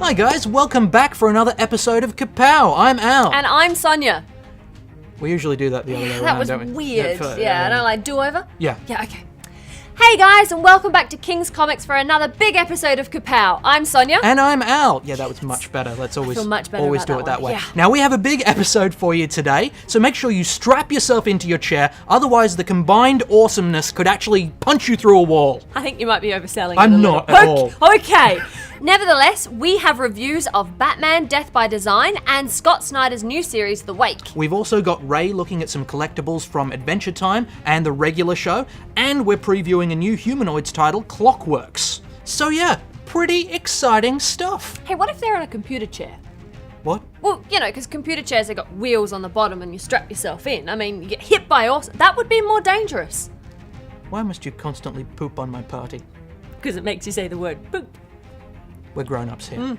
Hi guys, welcome back for another episode of Kapow. I'm Al. And I'm Sonia. We usually do that the other way around, That was don't we? weird. I don't like do-over. Yeah. Yeah, okay. Hey guys, and welcome back to Kings Comics for another big episode of Kapow. I'm Sonia. And I'm Al. Yeah, that was much better. Let's always feel much better always about do it that that one. way. Yeah. Now we have a big episode for you today, so make sure you strap yourself into your chair, otherwise the combined awesomeness could actually punch you through a wall. I think you might be overselling it I'm a not little. at all. Okay. Nevertheless, we have reviews of Batman Death by Design and Scott Snyder's new series, The Wake. We've also got Ray looking at some collectibles from Adventure Time and the regular show, and we're previewing a new Humanoids title, Clockwerx. So yeah, pretty exciting stuff. Hey, what if they're in a computer chair? What? Well, you know, because computer chairs, they've got wheels on the bottom and you strap yourself in. I mean, you get hit by that would be more dangerous. Why must you constantly poop on my party? Because it makes you say the word poop. We're grown-ups here.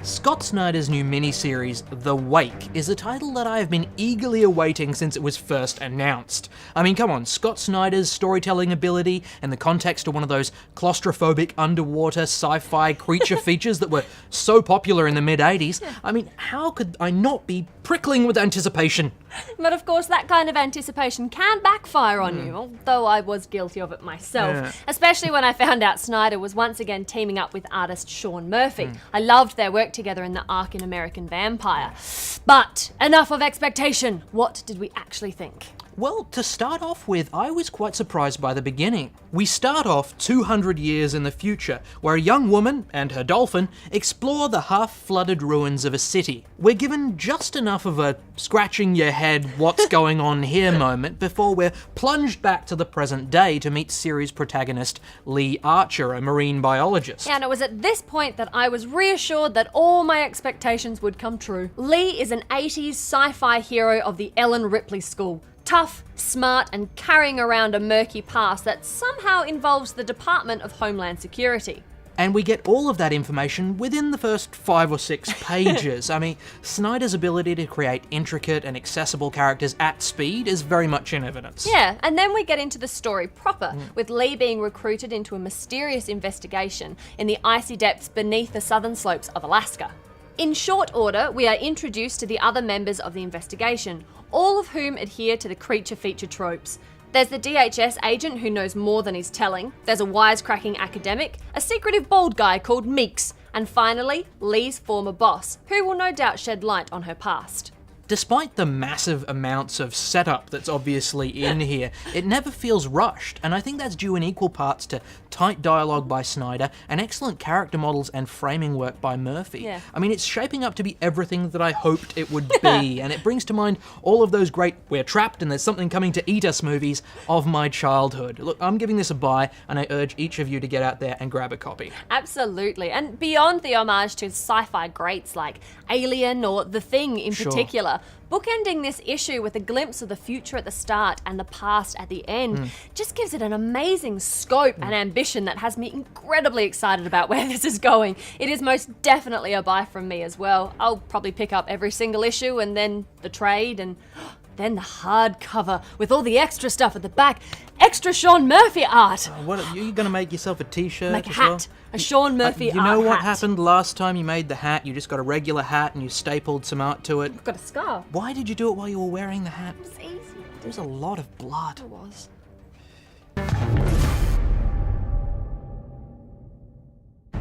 Scott Snyder's new miniseries, The Wake, is a title that I have been eagerly awaiting since it was first announced. I mean, come on, Scott Snyder's storytelling ability and the context of one of those claustrophobic underwater sci-fi creature features that were so popular in the mid-80s. I mean, how could I not be prickling with anticipation? But of course, that kind of anticipation can backfire on you, although I was guilty of it myself, especially when I found out Snyder was once again teaming up with artist Sean Murphy. I loved their work together in the arc in American Vampire. But enough of expectation. What did we actually think? Well, to start off with, I was quite surprised by the beginning. We start off 200 years in the future, where a young woman and her dolphin explore the half-flooded ruins of a city. We're given just enough of a scratching your head, what's going on here moment before we're plunged back to the present day to meet series protagonist Lee Archer, a marine biologist. Yeah, and it was at this point that I was reassured that all my expectations would come true. Lee is an 80s sci-fi hero of the Ellen Ripley school. Tough, smart, and carrying around a murky past that somehow involves the Department of Homeland Security. And we get all of that information within the first 5 or 6 pages. I mean, Snyder's ability to create intricate and accessible characters at speed is very much in evidence. Yeah, and then we get into the story proper, with Lee being recruited into a mysterious investigation in the icy depths beneath the southern slopes of Alaska. In short order, we are introduced to the other members of the investigation, all of whom adhere to the creature feature tropes. There's the DHS agent who knows more than he's telling, there's a wisecracking academic, a secretive bald guy called Meeks, and finally, Lee's former boss, who will no doubt shed light on her past. Despite the massive amounts of setup that's obviously in here, it never feels rushed, and I think that's due in equal parts to tight dialogue by Snyder and excellent character models and framing work by Murphy. Yeah. I mean, it's shaping up to be everything that I hoped it would be, and it brings to mind all of those great "we're trapped and there's something coming to eat us" movies of my childhood. Look, I'm giving this a buy, and I urge each of you to get out there and grab a copy. Absolutely, and beyond the homage to sci-fi greats like Alien or The Thing in particular, bookending this issue with a glimpse of the future at the start and the past at the end just gives it an amazing scope and ambition that has me incredibly excited about where this is going. It is most definitely a buy from me as well. I'll probably pick up every single issue and then the trade and then the hardcover with all the extra stuff at the back. Extra Sean Murphy art! What, are you going to make yourself a t-shirt Make a as well? hat. A Sean Murphy art You know what hat. happened last time you made the hat? You just got a regular hat and you stapled some art to it. I've got a scarf. Why did you do it while you were wearing the hat? It's easy. There's a lot of blood. It was.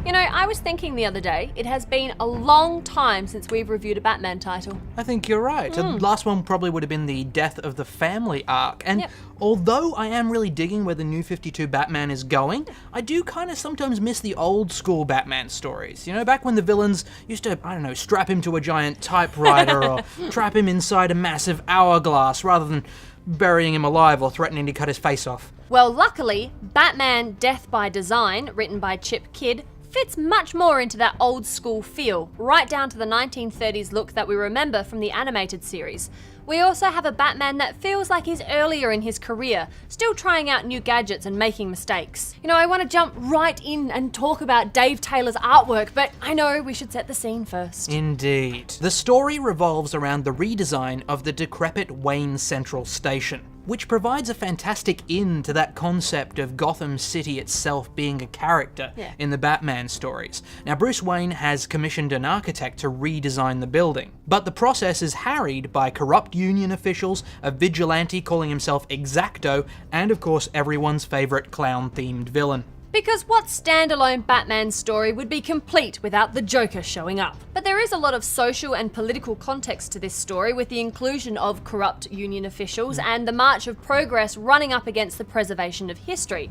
You know, I was thinking the other day, it has been a long time since we've reviewed a Batman title. I think you're right. The last one probably would have been the Death of the Family arc. And although I am really digging where the new 52 Batman is going, I do kind of sometimes miss the old school Batman stories. You know, back when the villains used to, I don't know, strap him to a giant typewriter or trap him inside a massive hourglass rather than burying him alive or threatening to cut his face off. Well, luckily, Batman Death by Design, written by Chip Kidd, fits much more into that old school feel, right down to the 1930s look that we remember from the animated series. We also have a Batman that feels like he's earlier in his career, still trying out new gadgets and making mistakes. You know, I want to jump right in and talk about Dave Taylor's artwork, but I know we should set the scene first. Indeed. The story revolves around the redesign of the decrepit Wayne Central Station. which provides a fantastic in to that concept of Gotham City itself being a character in the Batman stories. Now, Bruce Wayne has commissioned an architect to redesign the building, but the process is harried by corrupt union officials, a vigilante calling himself Exacto, and of course everyone's favourite clown-themed villain. Because what standalone Batman story would be complete without the Joker showing up? But there is a lot of social and political context to this story, with the inclusion of corrupt union officials and the March of Progress running up against the preservation of history.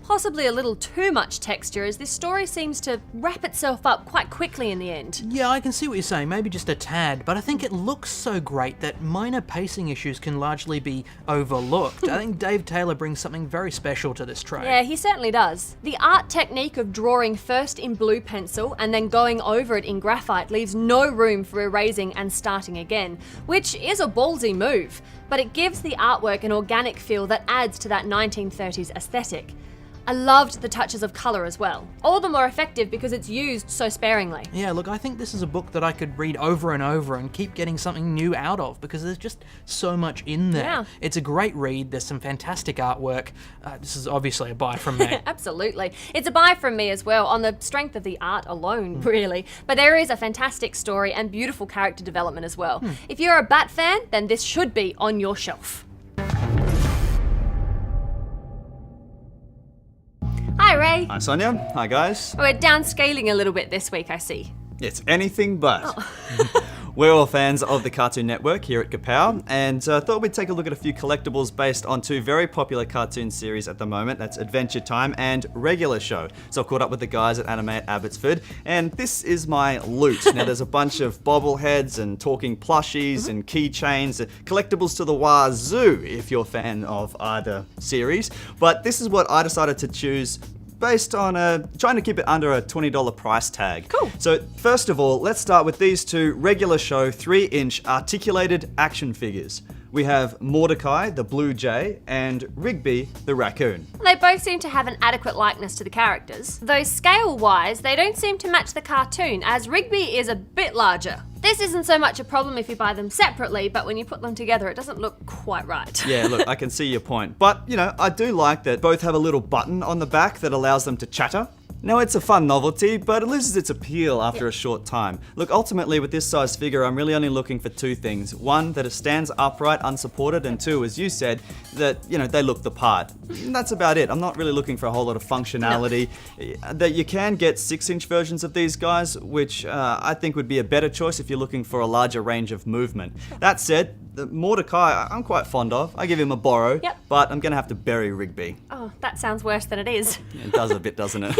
Possibly a little too much texture, as this story seems to wrap itself up quite quickly in the end. Yeah, I can see what you're saying, maybe just a tad, but I think it looks so great that minor pacing issues can largely be overlooked. I think Dave Taylor brings something very special to this trade. Yeah, he certainly does. The art technique of drawing first in blue pencil and then going over it in graphite leaves no room for erasing and starting again, which is a ballsy move, but it gives the artwork an organic feel that adds to that 1930s aesthetic. I loved the touches of colour as well. All the more effective because it's used so sparingly. Yeah, look, I think this is a book that I could read over and over and keep getting something new out of, because there's just so much in there. Yeah. It's a great read, there's some fantastic artwork. This is obviously a buy from me. Absolutely. It's a buy from me as well, on the strength of the art alone, really. But there is a fantastic story and beautiful character development as well. If you're a Bat fan, then this should be on your shelf. Hi, Ray. Hi, Sonia. Hi, guys. We're downscaling a little bit this week, I see. It's anything but. We're all fans of the Cartoon Network here at Kapow, and thought we'd take a look at a few collectibles based on two very popular cartoon series at the moment. That's Adventure Time and Regular Show. So I've caught up with the guys at Anime at Abbotsford, and this is my loot. Now, there's a bunch of bobbleheads and talking plushies and keychains, collectibles to the wazoo if you're a fan of either series. But this is what I decided to choose based on trying to keep it under a $20 price tag. Cool. So first of all, let's start with these two Regular Show 3-inch articulated action figures. We have Mordecai, the Blue Jay, and Rigby, the Raccoon. They both seem to have an adequate likeness to the characters, though scale-wise, they don't seem to match the cartoon, as Rigby is a bit larger. This isn't so much a problem if you buy them separately, but when you put them together, it doesn't look quite right. Yeah, look, I can see your point. But, you know, I do like that both have a little button on the back that allows them to chatter. Now, it's a fun novelty, but it loses its appeal after a short time. Look, ultimately, with this size figure, I'm really only looking for two things. One, that it stands upright, unsupported, and two, as you said, that, you know, they look the part. And that's about it. I'm not really looking for a whole lot of functionality. That you can get 6-inch versions of these guys, which I think would be a better choice if you're looking for a larger range of movement. That said, the Mordecai, I'm quite fond of. I give him a borrow, but I'm going to have to bury Rigby. Oh, that sounds worse than it is. It does a bit, doesn't it?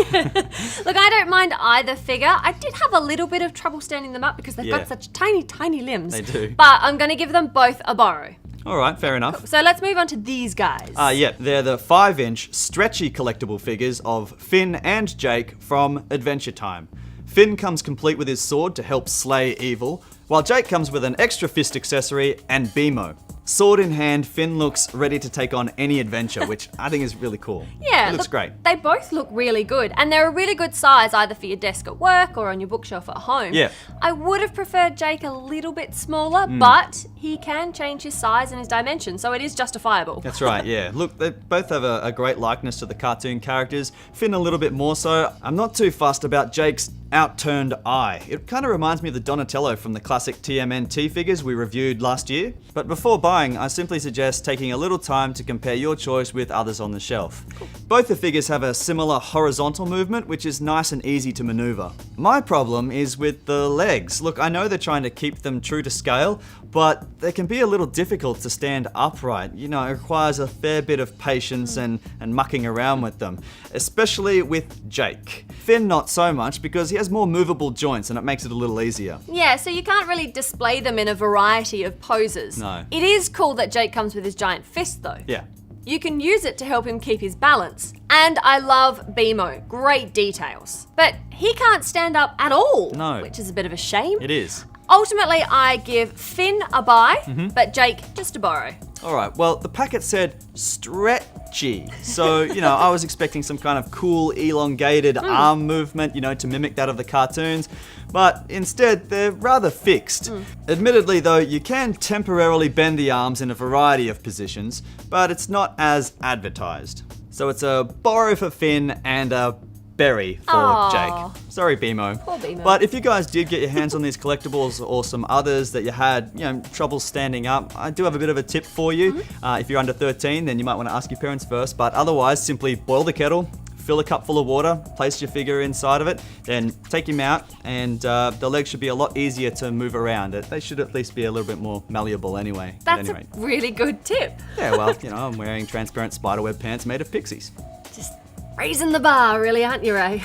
Look, I don't mind either figure. I did have a little bit of trouble standing them up because they've got such tiny, tiny limbs. They do. But I'm going to give them both a borrow. All right, fair enough. So let's move on to these guys. Yeah, they're the 5-inch stretchy collectible figures of Finn and Jake from Adventure Time. Finn comes complete with his sword to help slay evil, while Jake comes with an extra fist accessory and BMO. Sword in hand, Finn looks ready to take on any adventure, which I think is really cool. Yeah, it looks great. They both look really good, and they're a really good size either for your desk at work or on your bookshelf at home. Yeah. I would have preferred Jake a little bit smaller, but he can change his size and his dimensions, so it is justifiable. That's right, yeah. Look, they both have a great likeness to the cartoon characters. Finn a little bit more so. I'm not too fussed about Jake's outturned eye. It kind of reminds me of the Donatello from the classic TMNT figures we reviewed last year. But before buying, I simply suggest taking a little time to compare your choice with others on the shelf. Cool. Both the figures have a similar horizontal movement, which is nice and easy to maneuver. My problem is with the legs. Look, I know they're trying to keep them true to scale, but they can be a little difficult to stand upright. You know, it requires a fair bit of patience and mucking around with them, especially with Jake. Finn not so much, because he has more movable joints and it makes it a little easier. Yeah, so you can't really display them in a variety of poses. No. It is cool that Jake comes with his giant fist though. Yeah. You can use it to help him keep his balance. And I love BMO, great details. But he can't stand up at all, No. which is a bit of a shame. It is. Ultimately, I give Finn a buy, but Jake just a borrow. All right, well, the packet said stretchy. G. So, I was expecting some kind of cool elongated arm movement, to mimic that of the cartoons. But instead, they're rather fixed. Admittedly, though, you can temporarily bend the arms in a variety of positions, but it's not as advertised. So it's a borrow for Finn and a berry for Aww. Jake. Sorry, BMO. Poor BMO. But if you guys did get your hands on these collectibles or some others that you had, trouble standing up, I do have a bit of a tip for you. If you're under 13, then you might want to ask your parents first. But otherwise, simply boil the kettle, fill a cup full of water, place your figure inside of it, then take him out, and the legs should be a lot easier to move around. They should at least be a little bit more malleable anyway. That's a really good tip. Yeah, well, I'm wearing transparent spiderweb pants made of pixies. Just raising the bar, really, aren't you, Ray?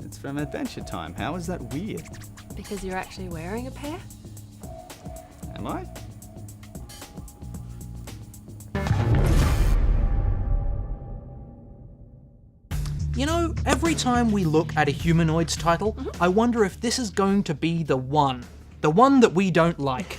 It's from Adventure Time. How is that weird? Because you're actually wearing a pair? Am I? Every time we look at a Humanoids title, I wonder if this is going to be the one. The one that we don't like.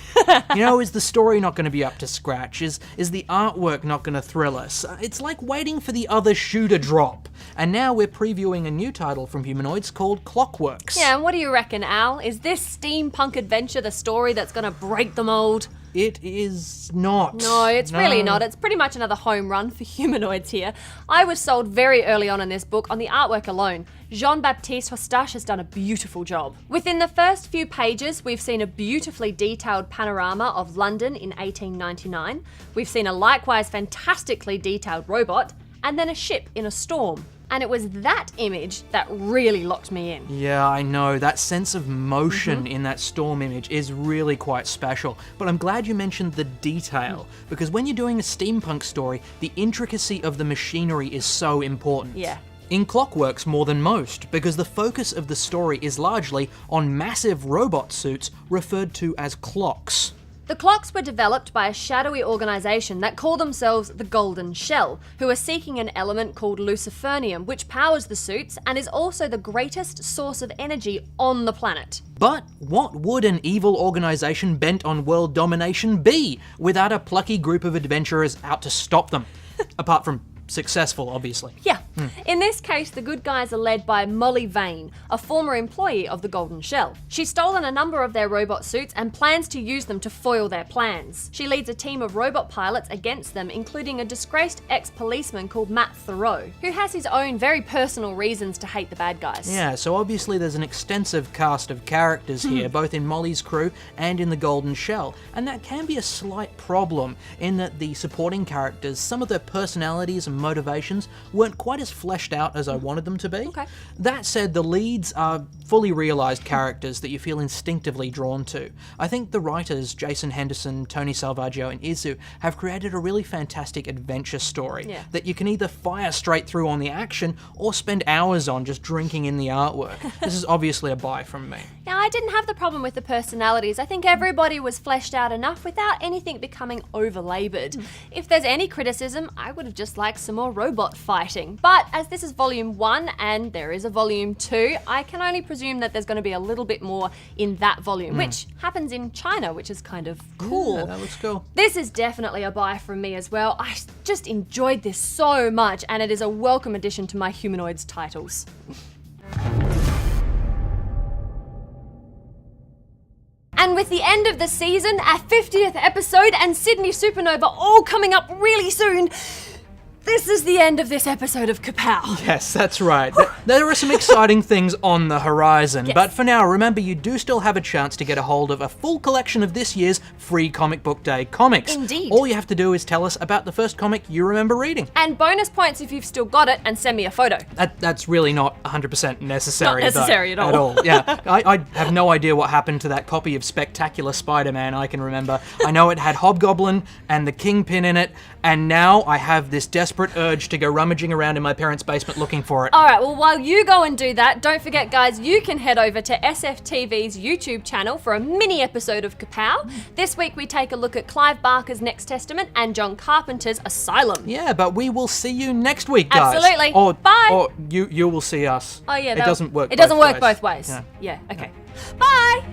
Is the story not going to be up to scratch? Is the artwork not going to thrill us? It's like waiting for the other shoe to drop. And now we're previewing a new title from Humanoids called Clockwerx. Yeah, and what do you reckon, Al? Is this steampunk adventure the story that's going to break the mold? It is not. No, it's really not. It's pretty much another home run for Humanoids here. I was sold very early on in this book on the artwork alone. Jean-Baptiste Hostache has done a beautiful job. Within the first few pages, we've seen a beautifully detailed panorama of London in 1899. We've seen a likewise fantastically detailed robot, and then a ship in a storm. And it was that image that really locked me in. Yeah, I know. That sense of motion in that storm image is really quite special. But I'm glad you mentioned the detail, because when you're doing a steampunk story, the intricacy of the machinery is so important. Yeah. In Clockwerx more than most, because the focus of the story is largely on massive robot suits referred to as clocks. The clocks were developed by a shadowy organisation that call themselves the Golden Shell, who are seeking an element called lucifernium, which powers the suits and is also the greatest source of energy on the planet. But what would an evil organisation bent on world domination be without a plucky group of adventurers out to stop them? Apart from successful, obviously. Yeah. In this case, the good guys are led by Molly Vane, a former employee of the Golden Shell. She's stolen a number of their robot suits and plans to use them to foil their plans. She leads a team of robot pilots against them, including a disgraced ex-policeman called Matt Thoreau, who has his own very personal reasons to hate the bad guys. Yeah, so obviously there's an extensive cast of characters here, both in Molly's crew and in the Golden Shell, and that can be a slight problem in that the supporting characters, some of their personalities and motivations weren't quite as fleshed out as I wanted them to be. Okay. That said, the leads are fully realised characters that you feel instinctively drawn to. I think the writers, Jason Henderson, Tony Salvaggio and Izu, have created a really fantastic adventure story that you can either fire straight through on the action or spend hours on just drinking in the artwork. This is obviously a buy from me. Now, I didn't have the problem with the personalities. I think everybody was fleshed out enough without anything becoming over-laboured. If there's any criticism, I would have just liked some more robot fighting. But as this is volume 1 and there is a volume 2, I can only presume that there's going to be a little bit more in that volume, which happens in China, which is kind of cool. Yeah, that looks cool. This is definitely a buy from me as well. I just enjoyed this so much, and it is a welcome addition to my Humanoids titles. And with the end of the season, our 50th episode, and Sydney Supernova all coming up really soon, this is the end of this episode of Kapow. Yes, that's right. There are some exciting things on the horizon, but for now, remember you do still have a chance to get a hold of a full collection of this year's free Comic Book Day comics. Indeed. All you have to do is tell us about the first comic you remember reading. And bonus points if you've still got it, and send me a photo. That's really not 100% necessary. Not necessary though, at all. Yeah, I have no idea what happened to that copy of Spectacular Spider-Man I can remember. I know it had Hobgoblin and the Kingpin in it, and now I have this desperate urge to go rummaging around in my parents' basement looking for it. Alright, well while you go and do that, don't forget guys, you can head over to SFTV's YouTube channel for a mini episode of Kapow. This week we take a look at Clive Barker's Next Testament and John Carpenter's Asylum. Yeah, but we will see you next week, guys. Absolutely. Bye. Or you will see us. Oh yeah, it doesn't work. It doesn't work ways. both ways. Yeah. Yeah, okay. Bye!